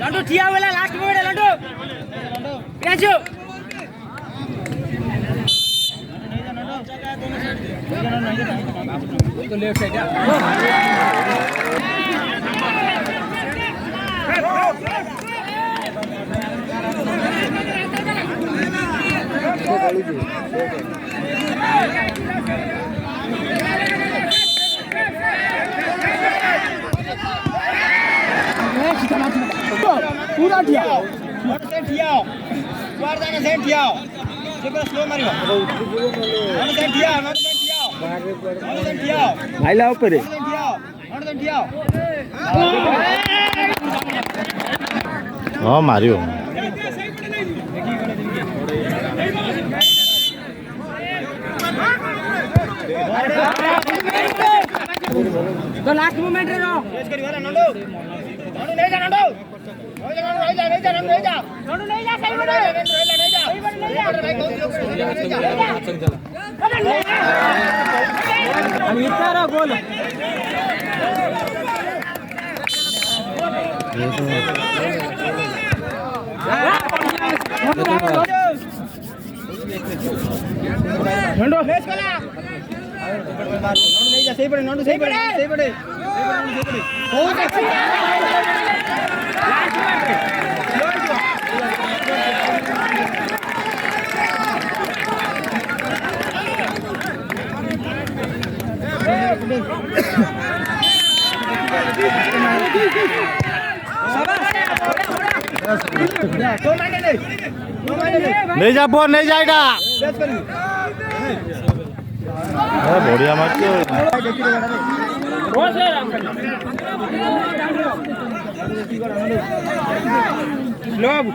लड्डू ठिया वाला last moment है लड्डू पियाजू तो लेफ्ट साइड पूरा ठिया ठिया बाहर जाना से ठिया जेकर स्लो मारियो नॉट से ठिया भाई ला ऊपर नॉट ठिया हां मारियो तो लास्ट मोमेंट रे रो चेस करी वाला नंदू नंदू नहीं जा नंदू नहीं जा नंदू नहीं जा सही बड़े नहीं जा हम इतना रा गोल नंदू फेस कला नहीं जा सही पड़े नंदू सही पड़े बहुत अच्छा लास्ट में नहीं जा बोल नहीं जाएगा बढ़िया मार लोग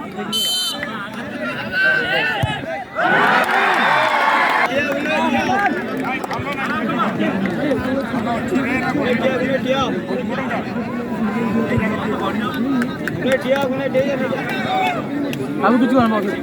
अब कुछ करना भाई